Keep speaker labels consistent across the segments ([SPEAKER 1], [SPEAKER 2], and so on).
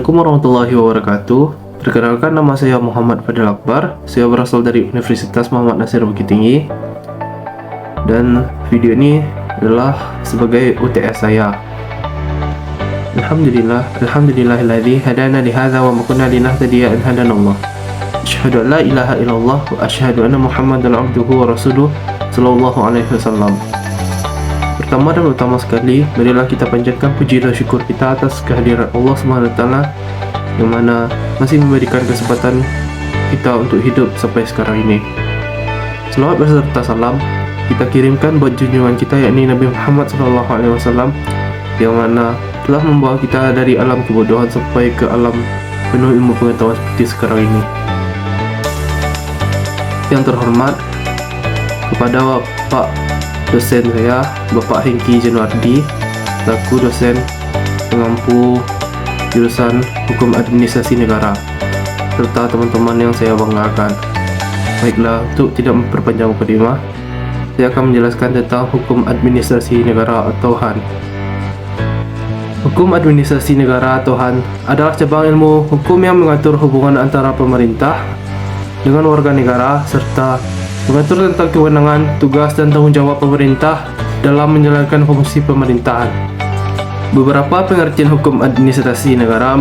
[SPEAKER 1] Assalamualaikum warahmatullahi wabarakatuh. Perkenalkan, nama saya Muhammad Fadil Akbar. Saya berasal dari Universitas Muhammad Nasir Bukit Tinggi. Dan video ini adalah sebagai UTS saya. Alhamdulillahilladzi hadana li hadza wa ma kunna linahtadiya an hadanallah. Asyhadu an la ilaha illallah wa asyhadu anna Muhammadan abduhu wa rasuluh sallallahu alaihi wasallam. Pertama dan utama sekali, marilah kita panjatkan puji dan syukur kita atas kehadiran Allah SWT yang mana masih memberikan kesempatan kita untuk hidup sampai sekarang ini. Selawat beserta salam kita kirimkan buat junjungan kita, yakni Nabi Muhammad SAW, yang mana telah membawa kita dari alam kebodohan sampai ke alam penuh ilmu pengetahuan seperti sekarang ini. Yang terhormat kepada Pak dosen saya, Bapak Hengki Januardi, selaku dosen pengampu jurusan Hukum Administrasi Negara, serta teman-teman yang saya banggakan. Baiklah, untuk tidak memperpanjang mukadimah, saya akan menjelaskan tentang Hukum Administrasi Negara atau HAN. Hukum Administrasi Negara atau HAN adalah cabang ilmu hukum yang mengatur hubungan antara pemerintah dengan warga negara, serta mengatur tentang kewenangan, tugas, dan tanggung jawab pemerintah dalam menjalankan fungsi pemerintahan. Beberapa pengertian hukum administrasi negara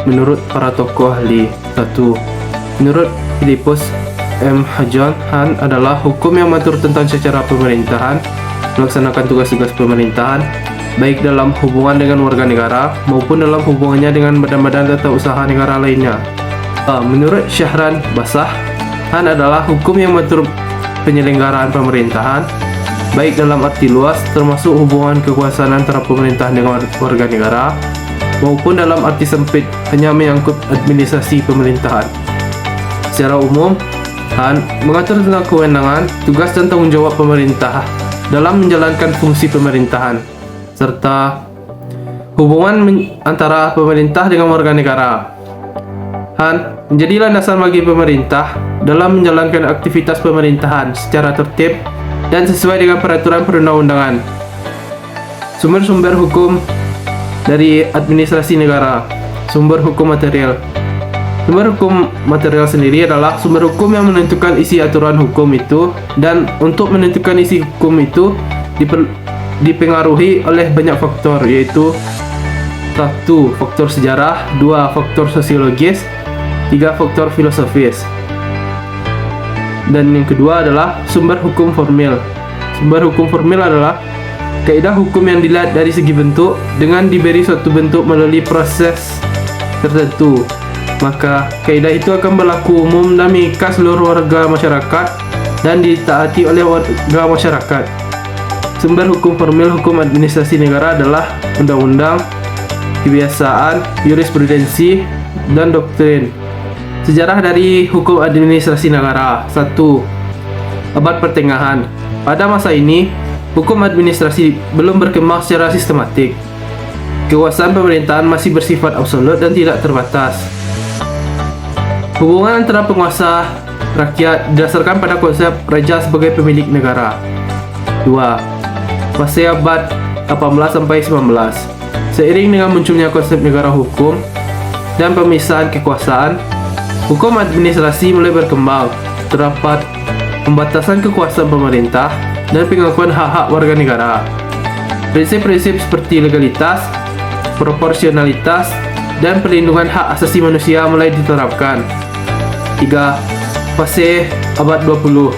[SPEAKER 1] menurut para tokoh ahli. 1. Menurut Philippus M. Hajon, HAN adalah hukum yang mengatur tentang cara pemerintahan melaksanakan tugas-tugas pemerintahan, baik dalam hubungan dengan warga negara maupun dalam hubungannya dengan badan-badan tata usaha negara lainnya. Menurut Syahran Basah, HAN adalah hukum yang mengatur penyelenggaraan pemerintahan, baik dalam arti luas termasuk hubungan kekuasaan antara pemerintah dengan warga negara, maupun dalam arti sempit hanya menyangkut administrasi pemerintahan. Secara umum, HAN mengatur tentang kewenangan, tugas, dan tanggung jawab pemerintah dalam menjalankan fungsi pemerintahan, serta hubungan antara pemerintah dengan warga negara. HAN menjadi landasan bagi pemerintah dalam menjalankan aktivitas pemerintahan secara tertib dan sesuai dengan peraturan perundang-undangan. Sumber-sumber hukum dari administrasi negara. Sumber hukum material. Sumber hukum material sendiri adalah sumber hukum yang menentukan isi aturan hukum itu, dan untuk menentukan isi hukum itu dipengaruhi oleh banyak faktor, yaitu 1. Faktor sejarah, 2. Faktor sosiologis, 3. Faktor filosofis. Dan yang kedua adalah sumber hukum formil. Sumber hukum formil adalah kaidah hukum yang dilihat dari segi bentuk dengan diberi suatu bentuk melalui proses tertentu. Maka kaidah itu akan berlaku umum dan mengikat seluruh warga masyarakat dan ditaati oleh warga masyarakat. Sumber hukum formil hukum administrasi negara adalah undang-undang, kebiasaan, jurisprudensi, dan doktrin. Sejarah dari hukum administrasi negara. 1. Abad pertengahan. Pada masa ini, hukum administrasi belum berkembang secara sistematik. Kekuasaan pemerintahan masih bersifat absolut dan tidak terbatas. Hubungan antara penguasa rakyat didasarkan pada konsep raja sebagai pemilik negara. 2. Fase abad 18 sampai 19. Seiring dengan munculnya konsep negara hukum dan pemisahan kekuasaan, hukum administrasi mulai berkembang. Terdapat pembatasan kekuasaan pemerintah dan pengakuan hak-hak warga negara. Prinsip-prinsip seperti legalitas, proporsionalitas, dan perlindungan hak asasi manusia mulai diterapkan. 3. Fase abad 20.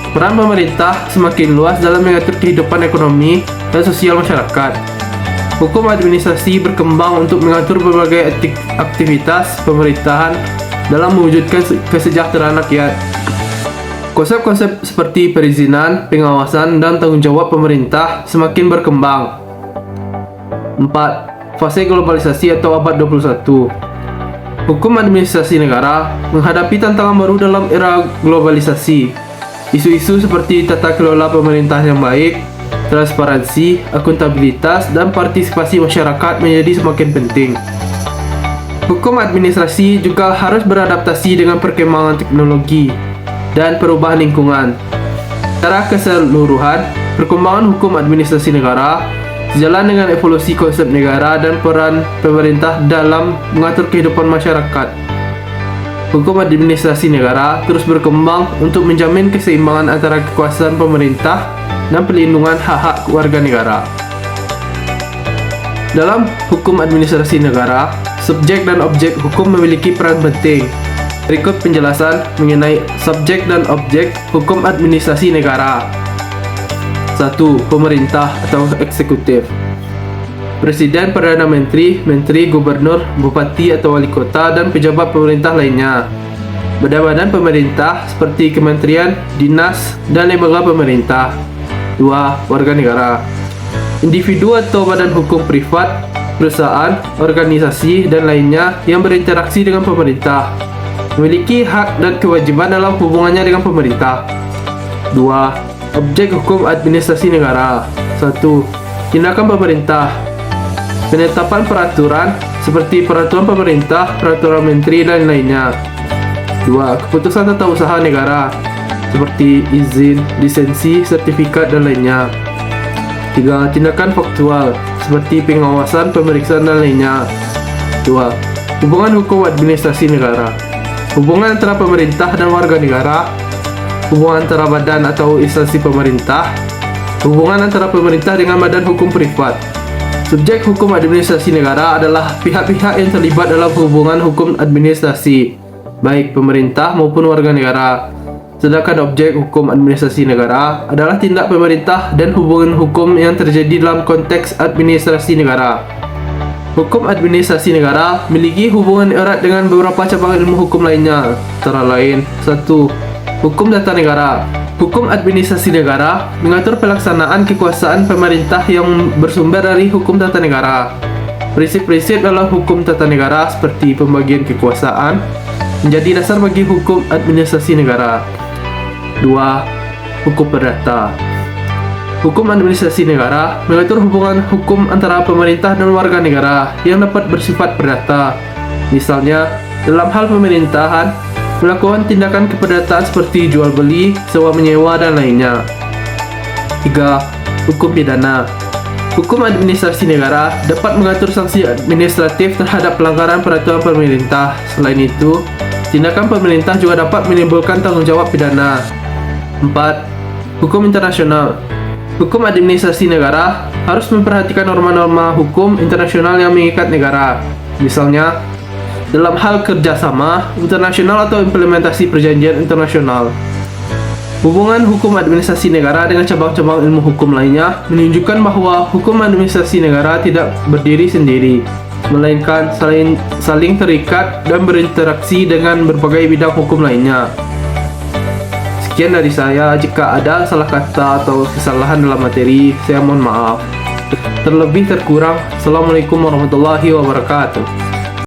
[SPEAKER 1] Peran pemerintah semakin luas dalam mengatur kehidupan ekonomi dan sosial masyarakat. Hukum administrasi berkembang untuk mengatur berbagai aktivitas pemerintahan dalam mewujudkan kesejahteraan rakyat. Konsep-konsep seperti perizinan, pengawasan, dan tanggung jawab pemerintah semakin berkembang. 4. Fase globalisasi atau abad 21. Hukum administrasi negara menghadapi tantangan baru dalam era globalisasi. Isu-isu seperti tata kelola pemerintahan yang baik, transparansi, akuntabilitas, dan partisipasi masyarakat menjadi semakin penting. Hukum administrasi juga harus beradaptasi dengan perkembangan teknologi dan perubahan lingkungan. Secara keseluruhan, perkembangan hukum administrasi negara Sejalan dengan evolusi konsep negara dan peran pemerintah dalam mengatur kehidupan masyarakat, hukum administrasi negara terus berkembang untuk menjamin keseimbangan antara kekuasaan pemerintah dan perlindungan hak-hak warga negara. Dalam hukum administrasi negara, subjek dan objek hukum memiliki peran penting. Berikut penjelasan mengenai subjek dan objek hukum administrasi negara. 1. Pemerintah atau eksekutif. Presiden, Perdana Menteri, Menteri, Gubernur, Bupati atau Wali Kota, dan pejabat pemerintah lainnya. Badan-badan pemerintah seperti kementerian, dinas, dan lembaga pemerintah. 2. Warga negara. Individu atau badan hukum privat, perusahaan, organisasi, dan lainnya yang berinteraksi dengan pemerintah, memiliki hak dan kewajiban dalam hubungannya dengan pemerintah. 2. Objek hukum administrasi negara. 1. Tindakan pemerintah. Penetapan peraturan seperti peraturan pemerintah, peraturan menteri, dan lainnya. 2. Keputusan tata usaha negara seperti izin, lisensi, sertifikat, dan lainnya. 3. Tindakan faktual seperti pengawasan, pemeriksaan, dan lainnya. 2. Hubungan hukum administrasi negara. Hubungan antara pemerintah dan warga negara. Hubungan antara badan atau instansi pemerintah. Hubungan antara pemerintah dengan badan hukum privat. Subjek hukum administrasi negara adalah pihak-pihak yang terlibat dalam hubungan hukum administrasi, baik pemerintah maupun warga negara. Sedangkan objek hukum administrasi negara adalah tindak pemerintah dan hubungan hukum yang terjadi dalam konteks administrasi negara. Hukum administrasi negara memiliki hubungan erat dengan beberapa cabang ilmu hukum lainnya, antara lain 1. Hukum tata negara. Hukum administrasi negara mengatur pelaksanaan kekuasaan pemerintah yang bersumber dari hukum tata negara. Prinsip-prinsip dalam hukum tata negara seperti pembagian kekuasaan menjadi dasar bagi hukum administrasi negara. 2. Hukum perdata. Hukum administrasi negara mengatur hubungan hukum antara pemerintah dan warga negara yang dapat bersifat perdata. Misalnya, dalam hal pemerintahan, melakukan tindakan keperdataan seperti jual beli, sewa menyewa, dan lainnya. 3. Hukum pidana. Hukum administrasi negara dapat mengatur sanksi administratif terhadap pelanggaran peraturan pemerintah. Selain itu, tindakan pemerintah juga dapat menimbulkan tanggung jawab pidana. 4. Hukum internasional. Hukum administrasi negara harus memperhatikan norma-norma hukum internasional yang mengikat negara. Misalnya, dalam hal kerjasama internasional atau implementasi perjanjian internasional. Hubungan hukum administrasi negara dengan cabang-cabang ilmu hukum lainnya menunjukkan bahwa hukum administrasi negara tidak berdiri sendiri, melainkan saling terikat dan berinteraksi dengan berbagai bidang hukum lainnya. Sekian dari saya. Jika ada salah kata atau kesalahan dalam materi, saya mohon maaf. Terlebih terkurang, Assalamualaikum warahmatullahi wabarakatuh.